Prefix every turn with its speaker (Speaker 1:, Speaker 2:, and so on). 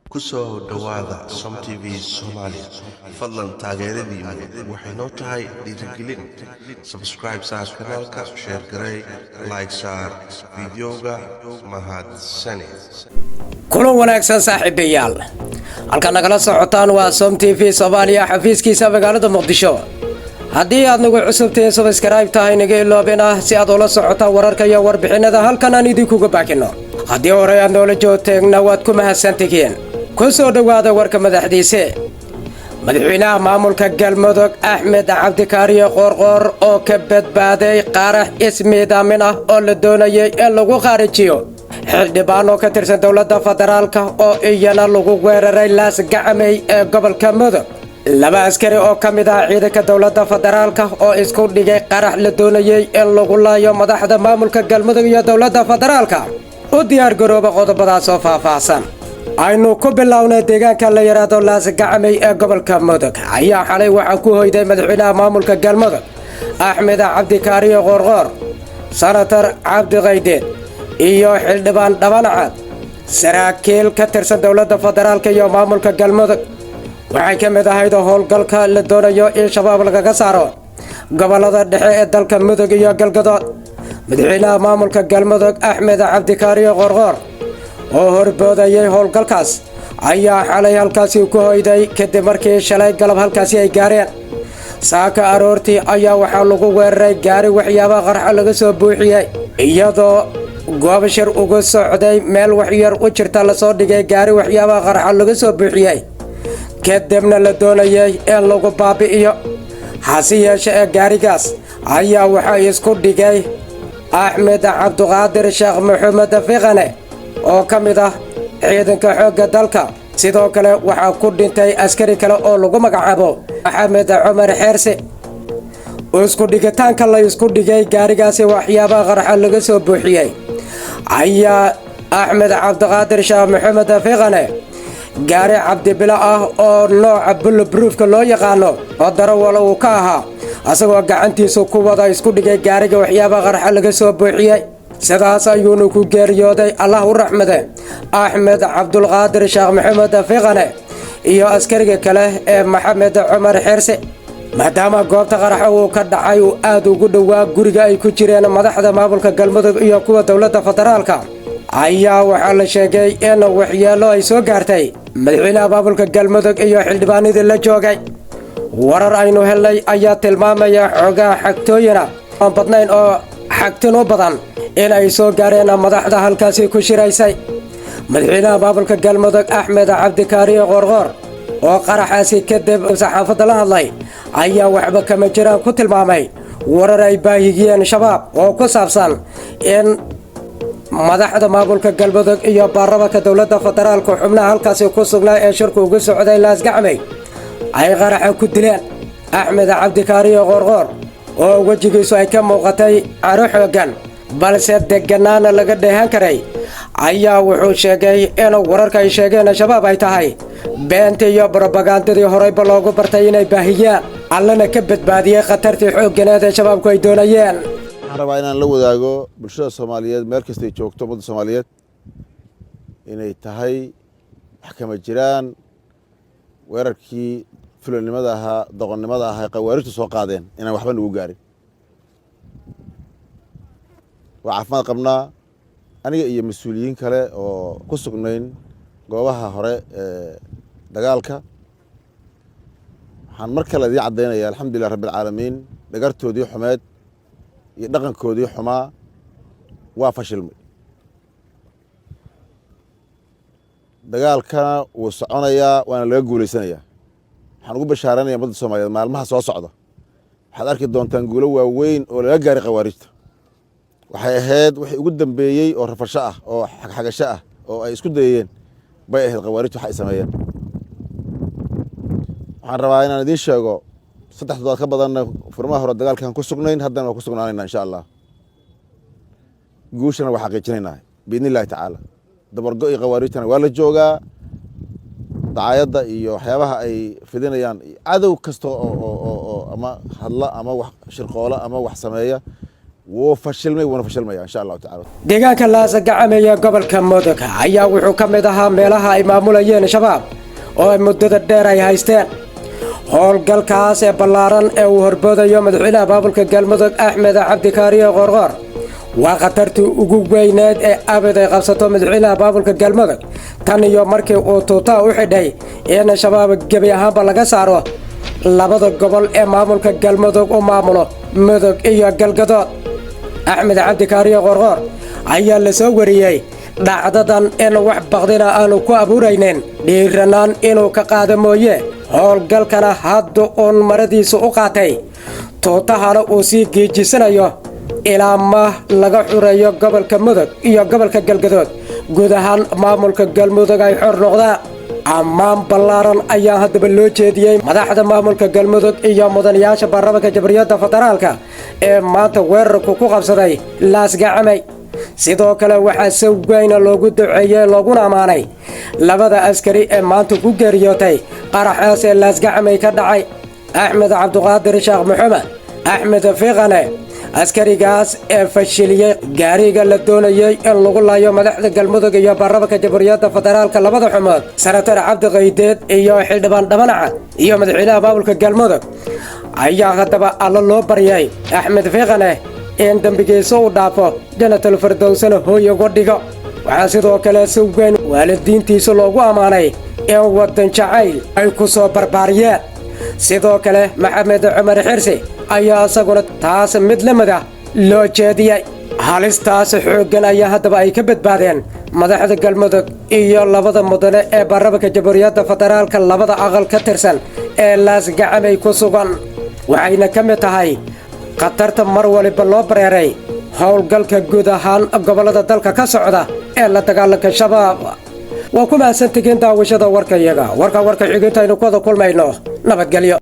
Speaker 1: ku soo dhowaada Som TV Soomaali fadlan taageeradiina waxay noo tahay dhiirigelin subscribe saar kanaalka share garay like saar videoga mahadsanid
Speaker 2: kulan wanaagsan saaxiibayaal halka nagala socotaan waa Som TV Soomaali xafiiskiisa magaalada Muqdisho haddii aad nagu cusubteen subscribe tahay naga iloobina si aad ula socotaan wararka iyo warbixinada halkan aan idinkuga baakino haddii hore aad noola joogteegna waad ku mahadsantihiin ku soo dhowaada warka madaxdiisa madaxweynaha maamulka galmudug Axmed Cabdikaariye Qoorqoor oo ka badbaaday qarax ismiidaamin ah oo la doonayay in lagu qaarijiyo xildhibaan oo ka tirsan dowladda federaalka oo iyana lagu weeraray laas gacmay ee gobolka mudug laba askari oo ka mid ah ciidanka dowladda federaalka oo isku dhigay qarax la doonayay in lagu laayo madaxda maamulka galmudug iyo dowladda federaalka u diyaar garooba qodobadaas oo faahfaahsan aynu ku bilownay deegaanka la yiraahdo laas gacmay ee gobolka mudug ayaa xalay waxa ku hoyday madaxweynaha maamulka galmudug Axmed Cabdikaariye Qoorqoor senator Cabdi Qaydeed iyo xildhibaan Dhabanacad saraakiil ka tirsan dowladda federaalka iyo maamulka galmudug waxay ka mid ahayd howlgalka la doonayo in shabaab laga saaro gobolada dhexe ee dalka mudug iyo galgaduud madaxweynaha maamulka galmudug Axmed Cabdikaariye Qoorqoor oo horboodayay howlgalkaas ayaa xalay halkaasi ku hoyday kadib markii shalay galab halkaasi ay gaareen saaka aroortii ayaa waxaa lagu weeraray gaari waxyaabaha qarxa laga soo buuxiyay iyadoo goob shir uga socday meel waxyar u jirta la soo dhigay gaari waxyaabaha qarxa laga soo buuxiyay kadibna la doonayay in lagu baabi'iyo hase yeeshee ee gaarigaas ayaa waxaa isku dhigay Axmed Cabdiqaadir Sheekh Maxamed Fiqane oo ka mid ah ciidanka xoogga dalka sidoo kale waxaa ku dhintay askari kale oo lagu magacaabo Maxamed Cumar Xeerse isku dhigitaanka la isku dhigay gaarigaasi waxyaabaha qarxa laga soo buuxiyay ayaa Axmed Cabdiqaadir Sheekh Maxamed Fiqane gaari cabdibila ah oo nooca bulletproofka loo yaqaano oo darawal uu ka ahaa asagoo gacantiisa ku wada isku dhigay gaariga waxyaabaha qarxa laga soo buuxiyay sidaas ayuuna ku geeriyooday Allah u raxmade Axmed Cabdulqaadir Sheekh Maxamed Fiqane iyo askariga kale ee Maxamed Cumar Xeerse maadaama goobta qaraxa uu ka dhacay uu aad ugu dhawaa guriga ay ku jireen madaxda maamulka galmudug iyo kuwa dowladda federaalka ayaa waxaa la sheegay in waxyeelo ay soo gaartay madaxweynaha maamulka galmudug iyo xildhibaanadii la joogay warar aynu helnay ayaa tilmaamaya xogaa xagtooyina aan badnayn oo xagtin u badan in ay soo gaareen madaxda halkaasi ku shiraysay madaxweynaha maamulka galmudug Axmed Cabdikaariye Qoorqoor oo qaraxaasi kadib saxaafadda la hadlay ayaa waxba kama jiraan ku tilmaamay warar ay baahiyeen shabaab oo ku saabsan in madaxda maamulka galmudug iyo baarlamaanka dowladda federaalka xubnaha halkaasi ku sugnaa ee shirku ugu socday laas gacmay ay qaraxa ku dileen Axmed Cabdikaariye Qoorqoor oo wajigiisu ay ka muuqatay caro xoogan balse deganaana laga dheehan karay ayaa wuxuu sheegay in wararka ay sheegeen shabaab ay tahay beenta iyo propagandadii horeyba loogu bartay inay baahiyaan allana ka badbaadiyay khatartii xoogganeed ee shabaabku ay doonayeen
Speaker 3: waxaan rabaa inaan la wadaago bulshada Soomaaliyeed meel kasta ay joogto ummadda Soomaaliyeed inay tahay wax kama jiraan weerarkii fulanimada ahaa doqonnimada ahaa qawaarijtu soo qaadeen inaan waxba nagu gaarin waa caafimaad qabnaa aniga iyo mas-uuliyiin kale oo ku sugnayn goobaha hore ee dagaalka waxaan mar kale idiin caddaynaya alxamdulilah rabbilcaalamiin dhagartoodii xumeed iyo dhaqankoodii xumaa waa fashilmay dagaalkana wuu soconayaa waana laga guulaysanayaa waxaan ugu bashaaranaya ummadda Soomaaliyeed maalmaha soo socda waxaad arki doontaan guulo waaweyn oo laga gaaray khawaarijta waxay ahayd wixii ugu dambeeyey oo rafasho ah oo xagxagasho ah oo ay isku dayeen bay ahayd khawaarijtu waxa ay sameeyeen waxaan rabaa inaan idiin sheego 3 toddobaad ka badanna furmaha hore dagaalkan ku sugnayn haddana waa ku sugnaanaynaa insha Allah guushana waa xaqiijinaynaa biidnillaahi tacaala dabargo iyo khawaarijtana waa la joogaa dacaayadda iyo waxyaabaha ay fidinayaan cadow kasta oo ama hadla ama wax shirqoola ama wax sameeya وفشلمي ونفشلمي إن شاء الله تعالى.
Speaker 2: deegaanka laasgacamaya gobolka Mudug ayaa wuxuu ka mid ahaa meelaha ay maamulayeen shabaab oo ay muddada dheer ay haysteen howlgalkaas ee ballaaran ee uu horboodayo madaxweynaha maamulka galmudug Axmed Cabdi Kaariye Qoorqoor waa khatartii ugu weyneed ee abad ay qabsato madaxweynaha maamulka galmudug tan iyo markii uu tuuta u xidhay in shabaab gabi ahaanba laga saaro labada gobol ee maamulka galmudug oo maamulo Mudug iyo Galgaduud Axmed Cabdi Kaariye Qoorqoor ayaa la soo wariyay dhacdadan in wax baqdina aanu ku abuuraynin dhiiranaan inuu ka qaado mooye howlgalkana hadda uun maradiisu u qaatay tuutahana uu sii geejisanayo ilaa ma laga xureeyo gobolka Mudug iyo gobolka Galgaduud guud ahaan maamulka galmudug ay xor noqdaan ammaan ballaaran ayaa haddaba loo jeediyey madaxda maamulka galmudug iyo mudanayaasha baarlamaanka jamhuuriyadda federaalka ee maanta weerarku ku qabsaday laasgacamay sidoo kale waxaa si weyn loogu duceeyay looguna amaanay labada askari ee maanta ku geeriyootay qaraxaas ee laasgacamay ka dhacay Axmed Cabdiqaadir Sheekh Maxamed Axmed Fiiqane askarigaas ee fashiliyay gaariga la doonayay in lagu laayo madaxda galmudug iyo baarlamaanka jamhuuriyadda federaalka labada xumood senator Cabdi Qaydeed iyo xildhibaan Dhamanaca iyo madaxweynaha maamulka galmudug ayaa haddaba alla loo baryay Axmed Fiiqane in dambigiisa uu dhaafo jannatul firdawsna hooy uga dhigo waxaa sidoo kale si weyn waalidiintiisa loogu amaanay in wadan jacayl ay ku soo barbaariyeen sidoo kale Maxamed Cumar Xirsi ayaa asaguna taas mid lamid ah loo jeediyay halistaas xooggan ayaa haddaba ay ka badbaadeen madaxda galmudug iyo labada mudane ee baarlamaanka jamhuuriyadda federaalka labada aqal ka tirsan ee laasgacamay ku sugan waxayna ka mid tahay qatarta mar waliba loo bareeray howlgalka guud ahaan gobolada dalka ka socda ee la dagaalanka shabaab waa ku mahadsantihiin daawashada warkayaga warka xigintaynu ku wada kulmayno nabadgelyo.